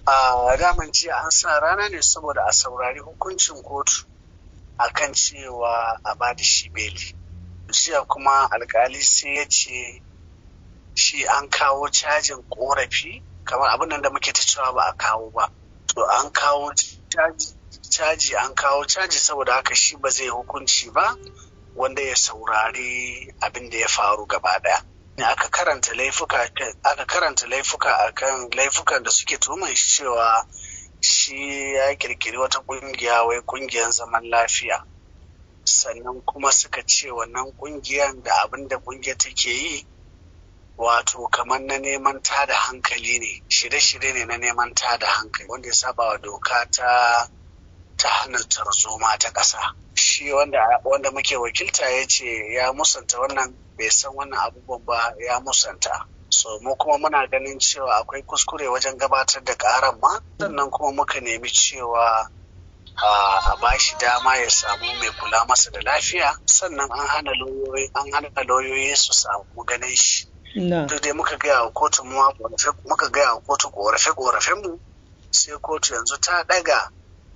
A daman jiya an sa rana ne saboda a saurari hukuncin kotu akan cewa a ba da shi beli. Jiya kuma alkali sai ya ce shi an kawo cajin korafi kamar abin da muke ta cewa ba a kawo ba. To an kawo caji saboda haka shi ba zai hukunci ba wanda ya saurari abin da ya faru gaba daya. Aka karanta laifuka akan laifukan da suke tuhumar shi cewa shi ya kirkiri wata kungiya wai kungiyar zaman lafiya. Sannan kuma suka ce wannan kungiyar da abin da kungiyar take yi wato kamar na neman tada hankali ne, shirye-shirye ne na neman tada hankali wanda ya saba wa doka ta hana tarzoma ta ƙasa. Shi wanda muke wakilta ya ce ya musanta wannan, bai san wannan abubuwan ba, ya musanta. So mu kuma muna ganin cewa akwai kuskure wajen gabatar da ƙaran ma, sannan kuma muka nemi cewa a ba shi dama ya samu mai kula masa da lafiya, sannan an hana lauyoyi su samu ganin shi. Duk dai muka gaya wa kotu korafe mu, sai kotu yanzu ta daga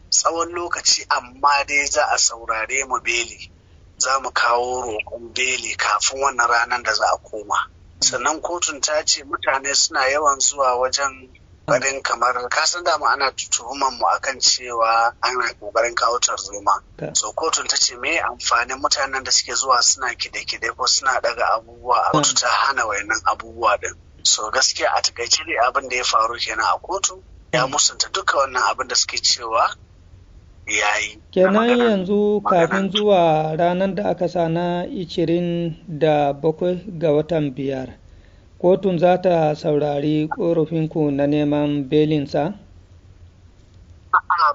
tsawon lokaci, amma dai za a saurare mu beli, za mu kawo roƙon beli kafin wannan ranar da za a koma. Sannan kotun ta ce mutane suna yawan zuwa wajen ƙoƙarin kamar kasan dama ana tuhumar mu akan cewa ana ƙoƙarin kawo tarzoma. So kotun ta ce me amfanin mutanen da suke zuwa suna kide-kide ko suna daga abubuwa a kotu ta hana wayannan abubuwa din. So gaskiya a takaice ne abin da ya faru kenan a kotu, ya musanta duka wannan abin da suke cewa yayi. Kenan yanzu kafin zuwa ranar da aka sa na 27 ga watan 5, kotun za ta saurari korafinku na neman belinsa?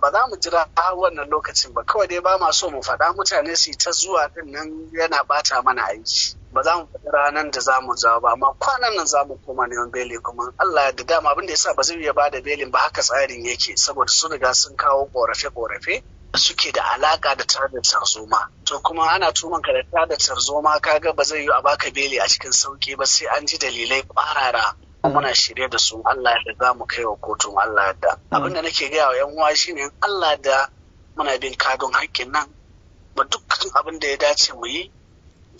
Ba za mu jira har wannan lokacin ba, kawai dai ba ma so mu faɗa mutane su ta zuwa din nan yana bata mana aiki. Ba za mu faɗi ranar da za mu jawo ba, amma kwanan nan za mu koma neman beli kuma Allah da dama abin da ya sa ba zai iya ba da belin ba, haka tsarin yake saboda sun riga sun kawo korafe-korafe da suke da alaka da tada tarzoma. To kuma ana tuman ka da tada tarzoma, kaga ba zai yi a baka beli a cikin sauki ba, sai an ji dalilai kwarara. Muna shirye da su, Allah da za mu kai wa kotun Allah da. Abin da nake gaya wa 'yan uwa shine Allah da muna bin kadon haƙƙin nan, ba dukkan abin da ya dace mu yi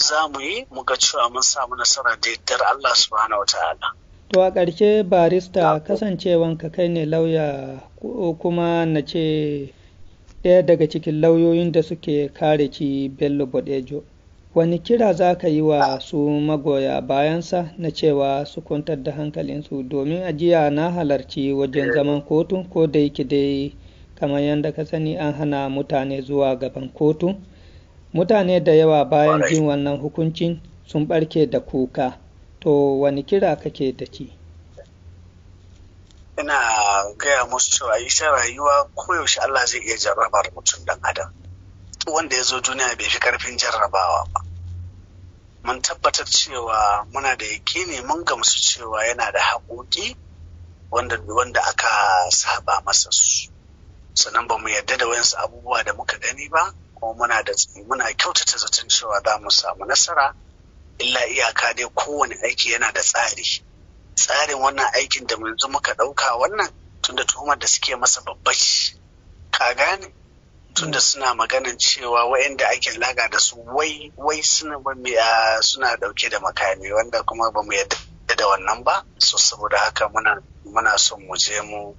za mu yi, mu ga cewa mun samu nasara da yardar Allah subhanahu wa ta'ala. To a ƙarshe barista, kasancewanka kai ne lauya kuma na ce ɗaya daga cikin lauyoyin da suke kare ki Bello Bodejo, wani kira za ka yi wa su magoya bayansa na cewa su kwantar da hankalinsu? Domin ajiya na halarci wajen zaman kotu, ko da yake dai kamar yadda ka sani an hana mutane zuwa gaban kotu. Mutane da yawa bayan jin wannan hukuncin sun barke da kuka. To wani kira kake da ci? Ina gaya musu cewa ita rayuwa koyaushe Allah zai iya jarrabar mutum dan adam. Wanda ya zo duniya bai fi karfin jarrabawa ba. Mun tabbatar cewa muna da yaƙini, mun gamsu cewa yana da haƙoƙi wanda aka saba masa su. Sannan ba mu yarda da wayansu abubuwa da muka gani ba, kuma muna kyautata zaton cewa za mu samu nasara. Illa iyaka dai kowane aiki yana da tsari. Tsarin wannan aikin da yanzu muka ɗauka wannan, tunda tuhumar da suke masa babbaci, ka gane? Tunda suna maganan cewa wayanda ake laga da su wai suna dauke da makami, wanda kuma ba mu yadda da wannan ba. So saboda haka muna son mu je mu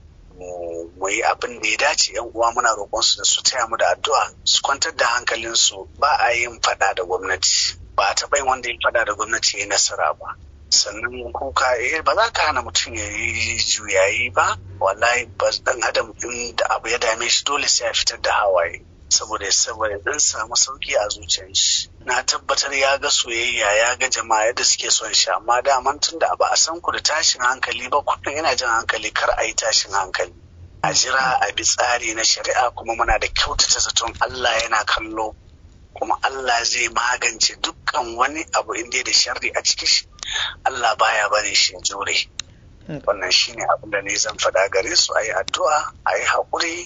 yi abin da ya dace. Yan uwa muna roƙon su da su taya mu da addu'a, su kwantar da hankalinsu. Ba a yin faɗa da gwamnati, ba a taɓa yin wanda ya faɗa da gwamnati ya nasara ba. Sannan kuka ba za ka hana mutum ya yi juyayi ba, wallahi ba dan adam din da abu ya dame shi dole sai ya fitar da hawaye saboda dan samu sauki a zuciyar shi. Na tabbatar ya ga soyayya, ya ga jama'a yadda suke son shi, amma daman tun da ba a san ku da tashin hankali ba, kullum ina jin hankali kar a yi tashin hankali. A jira a bi tsari na shari'a, kuma muna da kyautata zaton Allah yana kallo, kuma Allah zai magance dukkan wani abu inda da sharri a ciki shi. Allah baya bane shi jure. Wannan shine abin da ne zan faɗa gare su, ayi addu'a, ayi haƙuri.